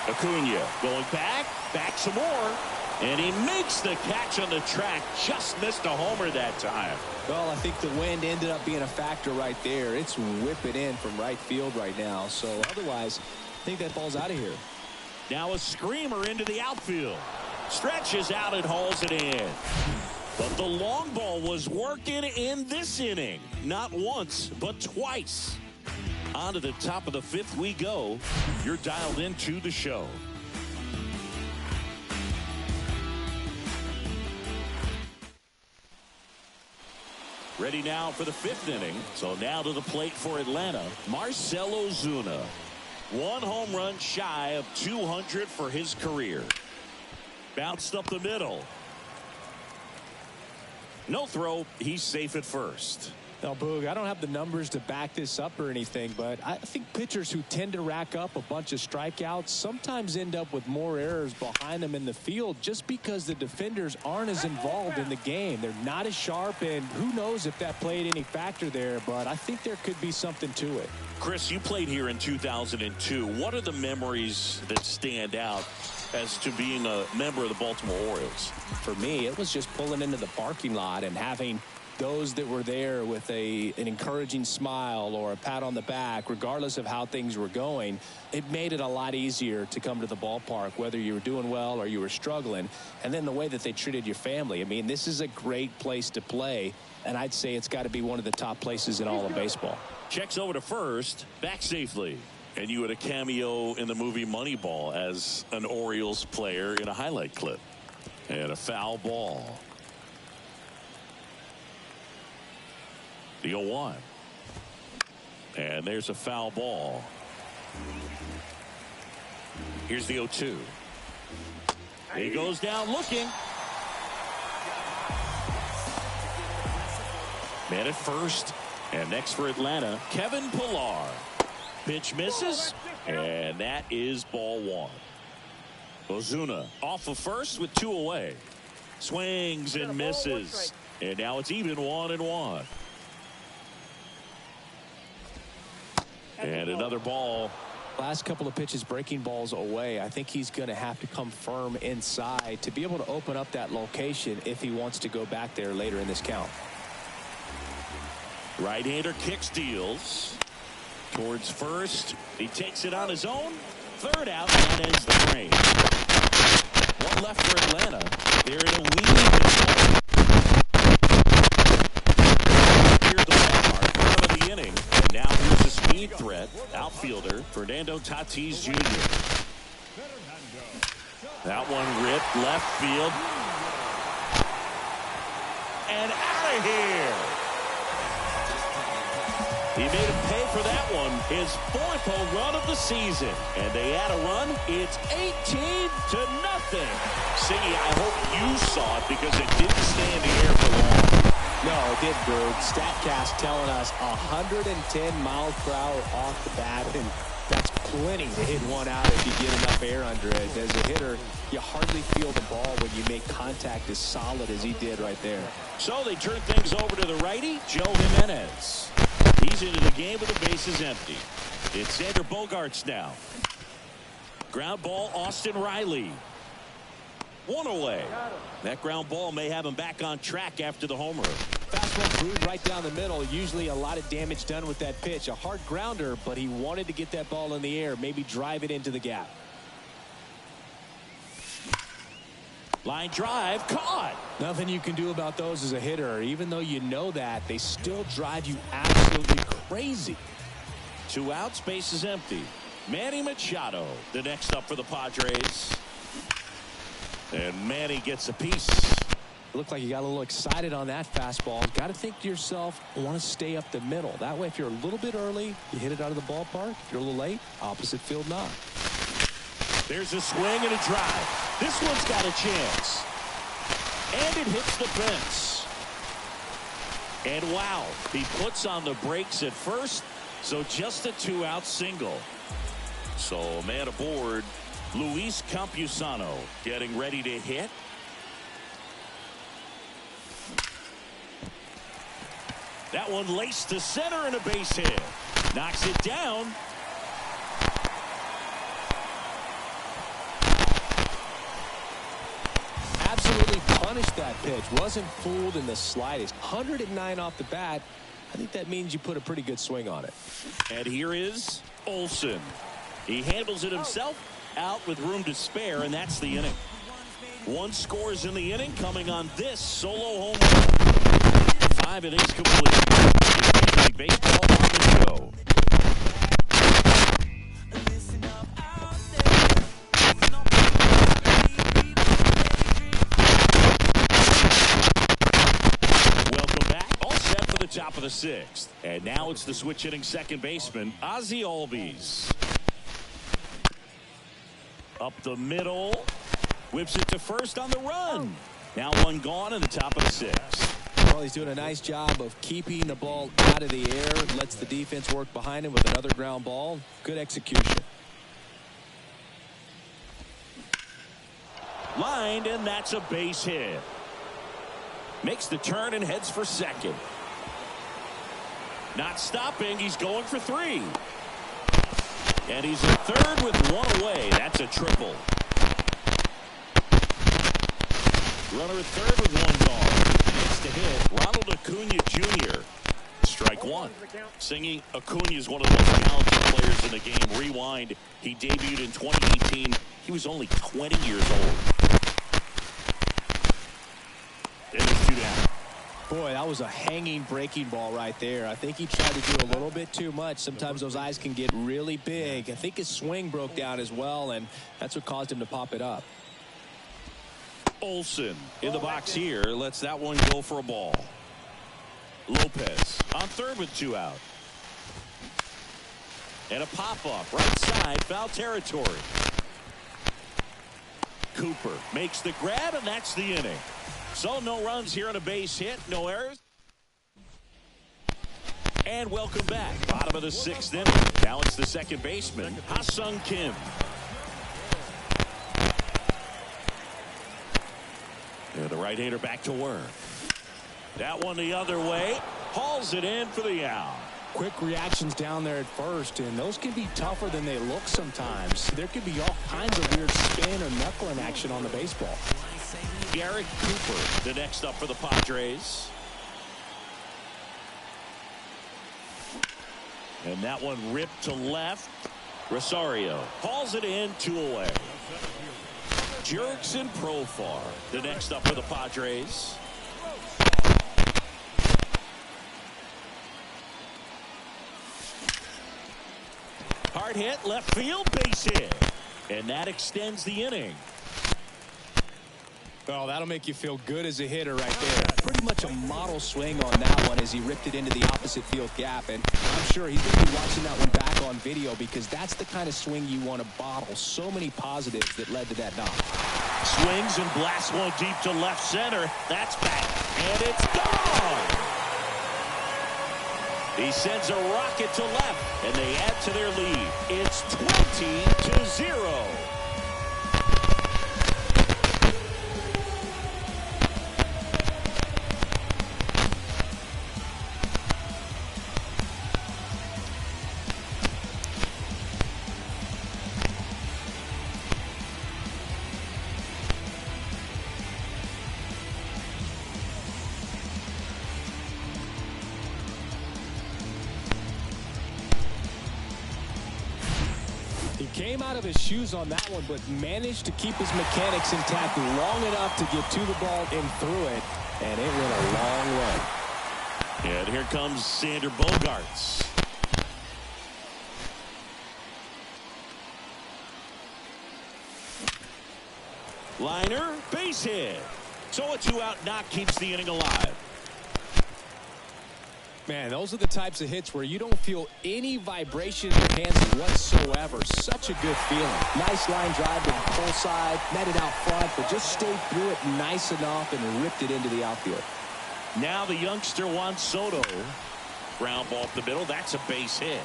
Acuna going back some more. And he makes the catch on the track. Just missed a homer that time. Well, I think the wind ended up being a factor right there. It's whipping in from right field right now. So otherwise, I think that ball's out of here. Now a screamer into the outfield. Stretches out and hauls it in. But the long ball was working in this inning. Not once, but twice. On to the top of the fifth we go. You're dialed into the show. Ready now for the fifth inning. So now to the plate for Atlanta, Marcell Ozuna. One home run shy of 200 for his career. Bounced up the middle. No throw. He's safe at first. Now, Boog, I don't have the numbers to back this up or anything, but I think pitchers who tend to rack up a bunch of strikeouts sometimes end up with more errors behind them in the field just because the defenders aren't as involved in the game. They're not as sharp, and who knows if that played any factor there, but I think there could be something to it. Chris, you played here in 2002. What are the memories that stand out as to being a member of the Baltimore Orioles? For me, it was just pulling into the parking lot and having those that were there with an encouraging smile or a pat on the back, regardless of how things were going. It made it a lot easier to come to the ballpark, whether you were doing well or you were struggling. And then the way that they treated your family. I mean, this is a great place to play, and I'd say it's got to be one of the top places in all of baseball. Checks over to first, back safely. And you had a cameo in the movie Moneyball as an Orioles player in a highlight clip. And a foul ball. The 0-1. And there's a foul ball. Here's the 0-2. He goes down looking. Man at first. And next for Atlanta, Kevin Pillar. Pitch misses. And that is ball one. Ozuna off of first with 2 away. Swings and misses. And now it's even 1-1. And another ball. Last couple of pitches breaking balls away. I think he's going to have to come firm inside to be able to open up that location if he wants to go back there later in this count. Right-hander kick steals towards first. He takes it on his own. Third out and ends the frame. One left for Atlanta. They're in a lead. Here's the ballpark, bottom of the inning. And now here's a speed threat. Outfielder Fernando Tatis Jr. That one ripped left field. And out of here. He made him pay for that one. His 4th home run of the season. And they add a run. It's 18-0. Siggy, I hope you saw it because it didn't stay in the air for long. No, it did, Bird. StatCast telling us 110 miles per hour off the bat, and that's plenty to hit one out if you get enough air under it. As a hitter, you hardly feel the ball when you make contact as solid as he did right there. So they turn things over to the righty, Joe Jimenez. He's into the game with the bases empty. It's Xander Bogaerts now. Ground ball, Austin Riley. 1 away. That ground ball may have him back on track after the homer. Fastball brewed right down the middle. Usually a lot of damage done with that pitch. A hard grounder, but he wanted to get that ball in the air, maybe drive it into the gap. Line drive, caught. Nothing you can do about those as a hitter. Even though you know that, they still drive you absolutely crazy. 2 outs, base is empty. Manny Machado, the next up for the Padres. And Manny gets a piece. Looked like you got a little excited on that fastball. Got to think to yourself, I want to stay up the middle. That way, if you're a little bit early, you hit it out of the ballpark. If you're a little late, opposite field knock. There's a swing and a drive. This one's got a chance. And it hits the fence. And wow, he puts on the brakes at first. So just a 2-out single. So man aboard, Luis Campusano getting ready to hit. That one laced to center and a base hit. Knocks it down. absolutely punished that pitch. Wasn't fooled in the slightest. 109 off the bat. I think that means you put a pretty good swing on it. And here is Olsen. He handles it himself, out with room to spare, and that's the inning. 1 scores in the inning, coming on this solo home run. 5 innings complete. Major League Baseball on the show. Welcome back. All set for the top of the 6th. And now it's the switch hitting second baseman, Ozzie Albies. Up the middle. Whips it to first on the run. Now 1 gone in the top of the 6th. Well, he's doing a nice job of keeping the ball out of the air. Lets the defense work behind him with another ground ball. Good execution. Lined, and that's a base hit. Makes the turn and heads for second. Not stopping. He's going for 3. And he's at third with 1 away. That's a triple. Runner at third with 1 gone. Next to hit, Ronald Acuna Jr. Strike 1. Singing Acuna is one of the most talented players in the game. Rewind. He debuted in 2018. He was only 20 years old. And there's 2 down. Boy, that was a hanging breaking ball right there. I think he tried to do a little bit too much. Sometimes those eyes can get really big. I think his swing broke down as well, and that's what caused him to pop it up. Olsen in the box here. Lets that one go for a ball. Lopez on third with 2 out. And a pop-up right side, foul territory. Cooper makes the grab, and that's the inning. So no runs here on a base hit, no errors. And welcome back. Bottom of the 6th inning. Now it's the second baseman, Ha-Sung Kim. And the right-hander back to work. That one the other way. Hauls it in for the out. Quick reactions down there at first, and those can be tougher than they look sometimes. There could be all kinds of weird spin or knuckling action on the baseball. Garrett Cooper, the next up for the Padres. And that one ripped to left. Rosario hauls it in, 2 away. Jurickson Profar, the next up for the Padres. Hard hit, left field, base hit. And that extends the inning. Oh, that'll make you feel good as a hitter right there. Pretty much a model swing on that one as he ripped it into the opposite field gap. And I'm sure he's going to be watching that one back on video because that's the kind of swing you want to bottle. So many positives that led to that knock. Swings and blasts one deep to left center. That's back. And it's gone. He sends a rocket to left, and they add to their lead. It's 20-0. Came out of his shoes on that one, but managed to keep his mechanics intact long enough to get to the ball and through it, and it went a long way. And here comes Sander Bogarts. Liner, base hit. So a 2-out knock keeps the inning alive. Man, those are the types of hits where you don't feel any vibration in your hands whatsoever. Such a good feeling. Nice line drive to the pull side, netted out front, but just stayed through it nice enough and ripped it into the outfield. Now the youngster Juan Soto. Ground ball up the middle. That's a base hit.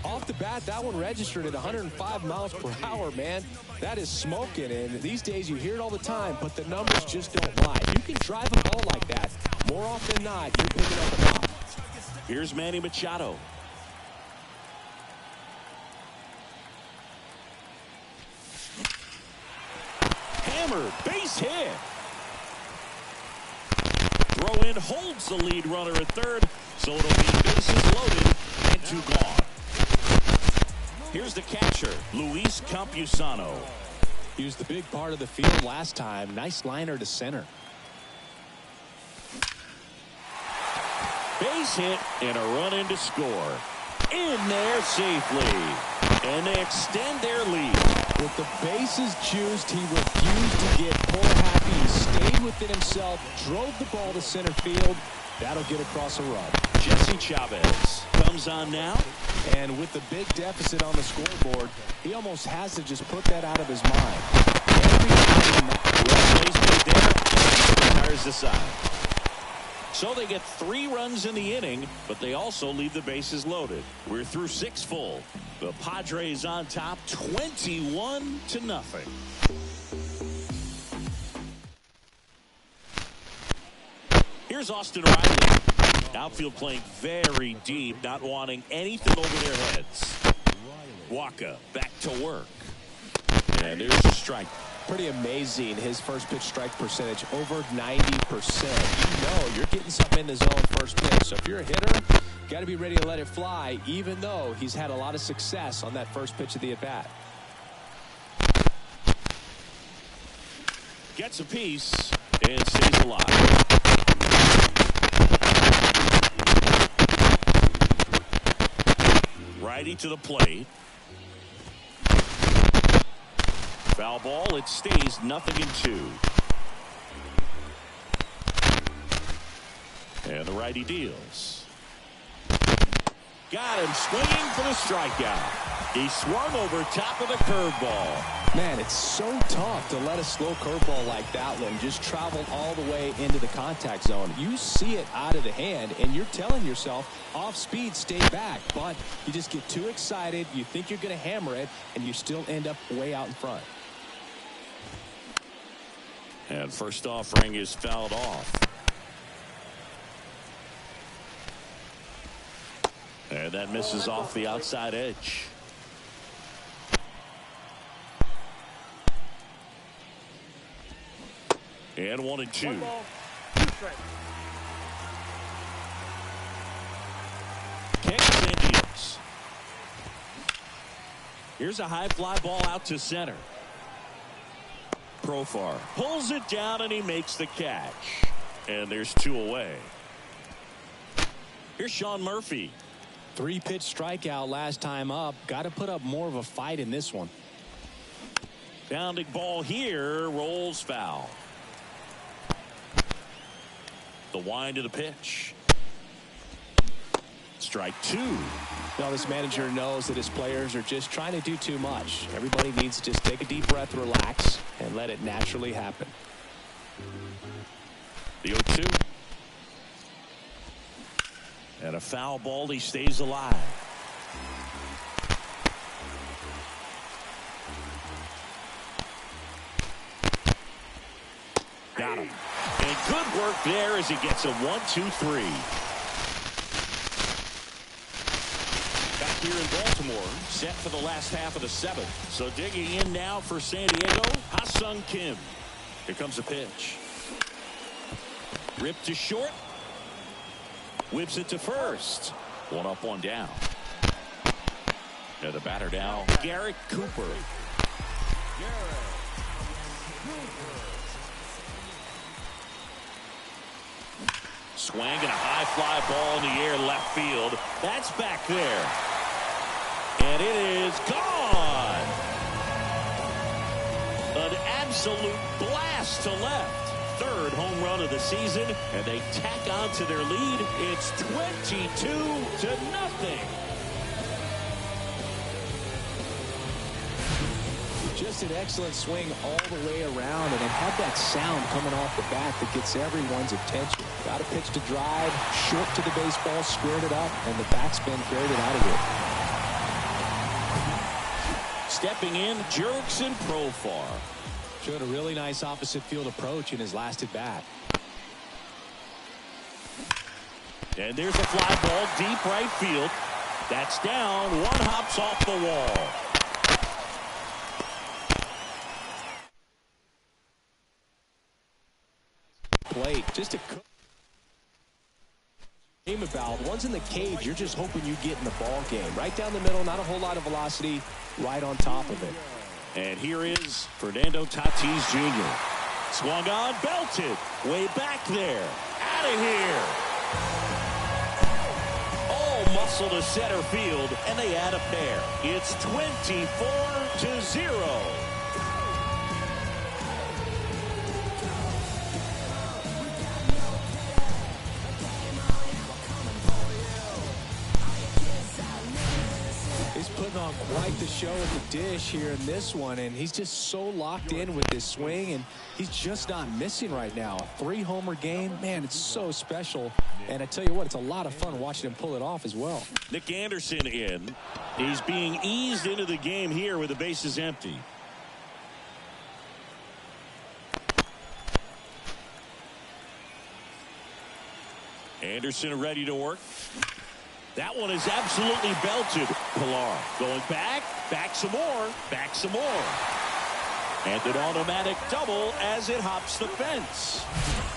Off the bat, that one registered at 105 miles per hour, man. That is smoking, and these days you hear it all the time, but the numbers just don't lie. You can drive a ball like that. More often than not, you're picking up a knock. Here's Manny Machado. Hammer, base hit. Throw in holds the lead runner at third, so it'll be bases loaded and 2 gone. Here's the catcher, Luis Campusano. He was the big part of the field last time. Nice liner to center. Base hit and a run in to score. In there safely. And they extend their lead. With the bases juiced, he refused to get pull happy. He stayed within himself, drove the ball to center field. That'll get across a run. Jesse Chavez comes on now. And with the big deficit on the scoreboard, he almost has to just put that out of his mind. Retires the side. So they get 3 runs in the inning, but they also leave the bases loaded. We're through 6 full. The Padres on top 21-0. Here's Austin Riley. Outfield playing very deep, not wanting anything over their heads. Waka back to work. And there's a strike. Pretty amazing, his first pitch strike percentage, over 90%. You know you're getting something in the zone first pitch. So if you're a hitter, you got to be ready to let it fly, even though he's had a lot of success on that first pitch of the at-bat. Gets a piece and stays alive. Righty to the plate. Foul ball. It stays 0-2. And the righty deals. Got him swinging for the strikeout. He swung over top of the curveball. Man, it's so tough to let a slow curveball like that one just travel all the way into the contact zone. You see it out of the hand, and you're telling yourself, off speed, stay back. But you just get too excited, you think you're going to hammer it, and you still end up way out in front. And first offering is fouled off. And that misses off the outside edge. And 1-2. Kansas Indians. Here's a high fly ball out to center. Profar pulls it down and he makes the catch. And there's 2 away. Here's Sean Murphy. 3-pitch strikeout last time up. Got to put up more of a fight in this one. Bounding ball here, rolls foul. The wind of the pitch. Strike 2. Now this manager knows that his players are just trying to do too much. Everybody needs to just take a deep breath, relax, and let it naturally happen. The 0-2. And a foul ball. He stays alive. Got him. And good work there as he gets a 1-2-3. Back here in Baltimore, set for the last half of the 7th. So digging in now for San Diego, Ha-Sung Kim. Here comes a pitch. Ripped to short. Whips it to first. 1 up, 1 down. And the batter now, Garrett Cooper. Swing and a high fly ball in the air left field. That's back there. And it is gone. An absolute blast to left. 3rd home run of the season, and they tack on to their lead. It's 22-0. Just an excellent swing all the way around, and it had that sound coming off the bat that gets everyone's attention. Got a pitch to drive, short to the baseball, squared it up, and the backspin carried it out of here. Stepping in, Jurickson Profar. Showed a really nice opposite field approach in his last at bat. And there's a fly ball deep right field. That's down. One hops off the wall. Plate. Just a game about. One's in the cage. You're just hoping you get in the ball game. Right down the middle. Not a whole lot of velocity. Right on top of it. And here is Fernando Tatis Jr. Swung on, belted. Way back there. Out of here. All muscle to center field, and they add a pair. It's 24-0. He's putting on quite the show at the dish here in this one, and he's just so locked in with this swing, and he's just not missing right now. A 3-homer game, man, it's so special. And I tell you what, it's a lot of fun watching him pull it off as well. Nick Anderson in. He's being eased into the game here with the bases empty. Anderson ready to work. That one is absolutely belted. Pilar going back some more, back some more. And an automatic double as it hops the fence.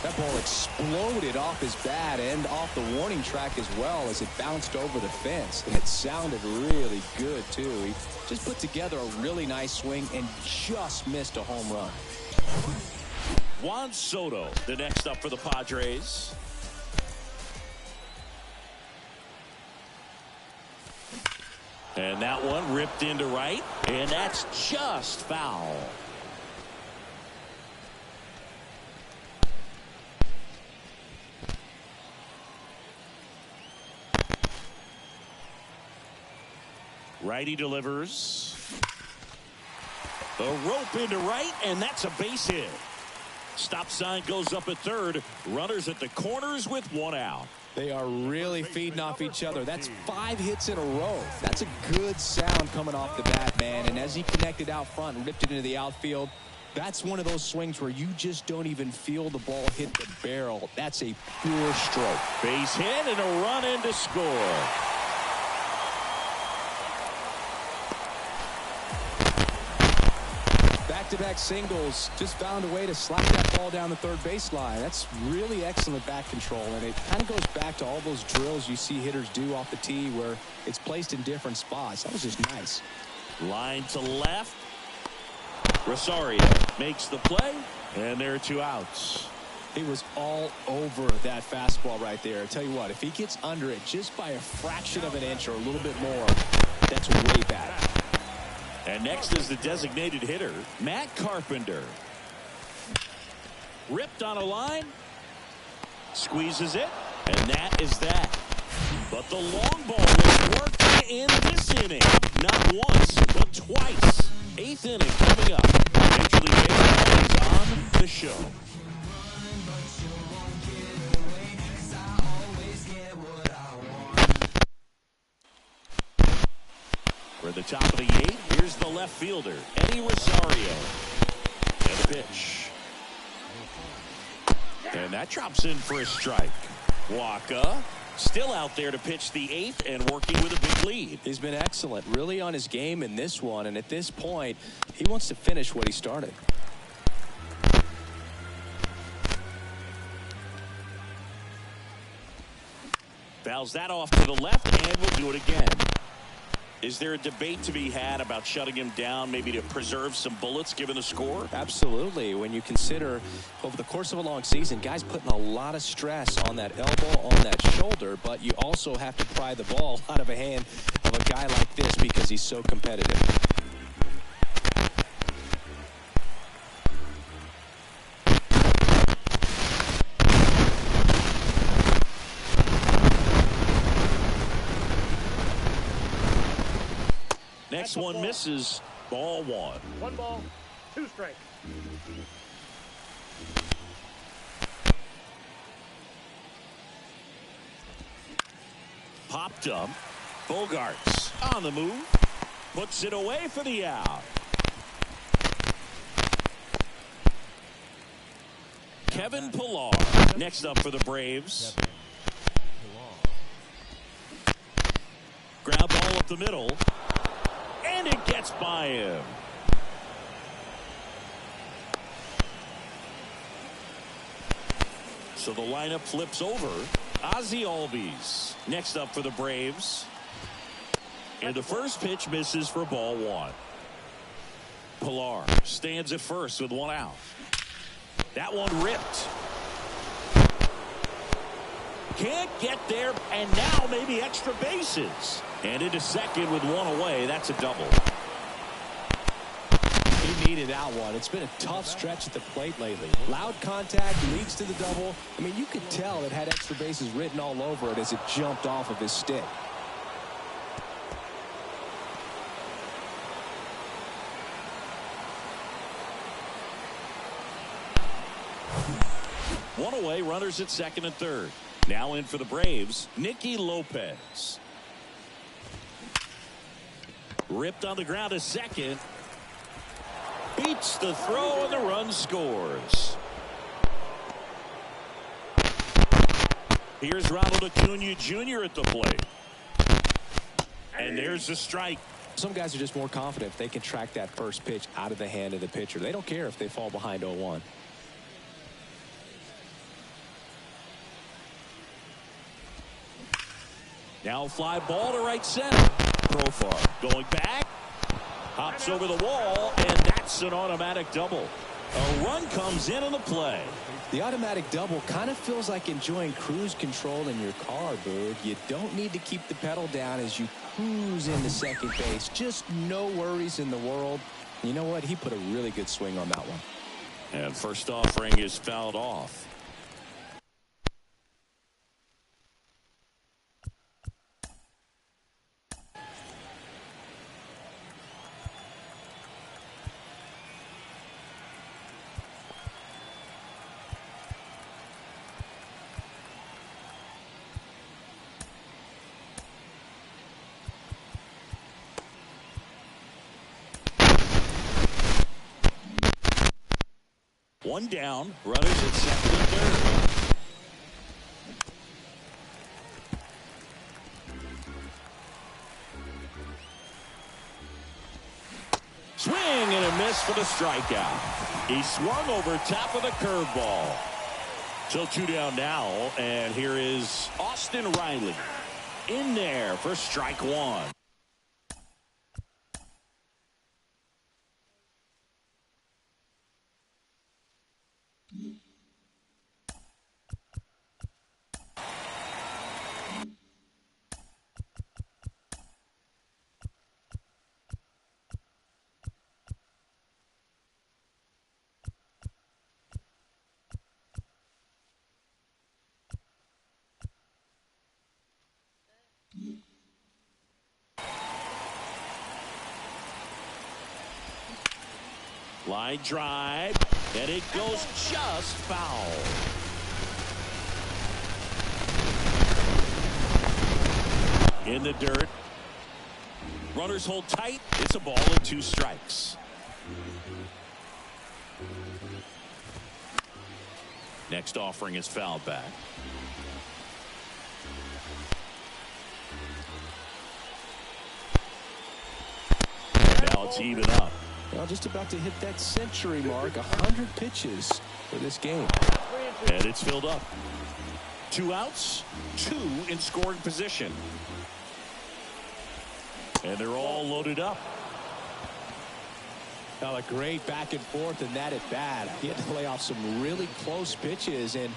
That ball exploded off his bat and off the warning track as well as it bounced over the fence. And it sounded really good, too. He just put together a really nice swing and just missed a home run. Juan Soto, the next up for the Padres. And that one ripped into right, and that's just foul. Righty delivers. The rope into right, and that's a base hit. Stop sign goes up at third. Runners at the corners with one out. They are really feeding off each other. That's 5 hits in a row. That's a good sound coming off the bat, man. And as he connected out front and ripped it into the outfield, that's one of those swings where you just don't even feel the ball hit the barrel. That's a pure stroke. Base hit and a run in to score. Back-to-back singles, just found a way to slap that ball down the third baseline. That's really excellent bat control, and it kind of goes back to all those drills you see hitters do off the tee where it's placed in different spots. That was just nice. Line to left. Rosario makes the play, and there are 2 outs. He was all over that fastball right there. I tell you what, if he gets under it just by a fraction of an inch or a little bit more, that's way bad. And next is the designated hitter, Matt Carpenter. Ripped on a line. Squeezes it. And that is that. But the long ball was worked in this inning. Not once, but twice. 8th inning coming up. Major League Baseball is on the show. We're at the top of the 8th. Here's the left fielder, Eddie Rosario. And the pitch. And that drops in for a strike. Waka still out there to pitch the 8th and working with a big lead. He's been excellent, really on his game in this one. And at this point, he wants to finish what he started. Fouls that off to the left and will do it again. Is there a debate to be had about shutting him down, maybe to preserve some bullets given the score? Absolutely. When you consider over the course of a long season, guys putting a lot of stress on that elbow, on that shoulder, but you also have to pry the ball out of a hand of a guy like this because he's so competitive. Next one misses. Ball 1. 1 ball, 2 strikes. Popped up. Bogarts on the move. Puts it away for the out. Kevin Pilar next up for the Braves. Ground ball up the middle. And it gets by him. So the lineup flips over. Ozzie Albies next up for the Braves. And the first pitch misses for ball one. Pilar stands at first with one out. That one ripped. Can't get there, and now maybe extra bases. And into second with one away. That's a double. He needed that one. It's been a tough stretch at the plate lately. Loud contact leads to the double. I mean, you could tell it had extra bases written all over it as it jumped off of his stick. One away, runners at second and third. Now in for the Braves, Nicky Lopez. Ripped on the ground to second. Beats the throw and the run scores. Here's Ronald Acuna Jr. at the plate. And there's the strike. Some guys are just more confident if they can track that first pitch out of the hand of the pitcher. They don't care if they fall behind 0-1. Now fly ball to right center. Profar going back. Hops over the wall, and that's an automatic double. A run comes in on the play. The automatic double kind of feels like enjoying cruise control in your car, Boog. You don't need to keep the pedal down as you cruise into second base. Just no worries in the world. You know what? He put a really good swing on that one. And first offering is fouled off. One down, runners at second and third. Swing and a miss for the strikeout. He swung over top of the curveball. So two down now, and here is Austin Riley in there for strike one. Line drive, and it goes just foul. In the dirt. Runners hold tight. It's a ball and two strikes. Next offering is fouled back. Now it's even up. Well, just about to hit that century mark, 100 pitches for this game. And it's filled up. Two outs, two in scoring position. And they're all loaded up. Well, a great back and forth in that at bat. He had to lay off some really close pitches, and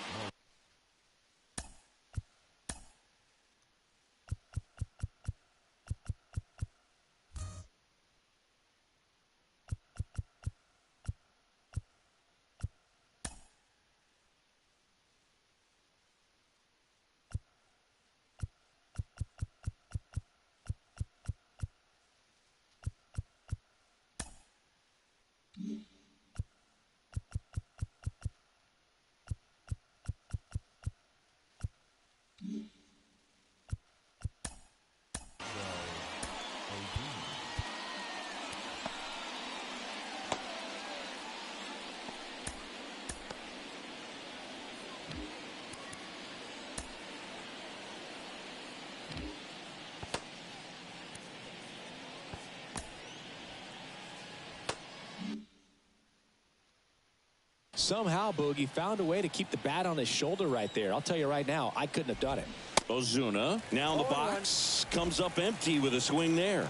Somehow, Boogie found a way to keep the bat on his shoulder right there. I'll tell you right now, I couldn't have done it. Ozuna now in the box, comes up empty with a swing there.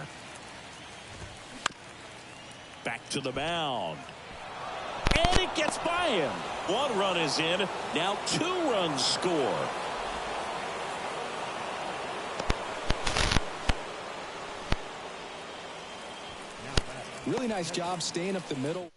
Back to the mound. And it gets by him. 1 run is in. Now 2 runs score. Really nice job staying up the middle.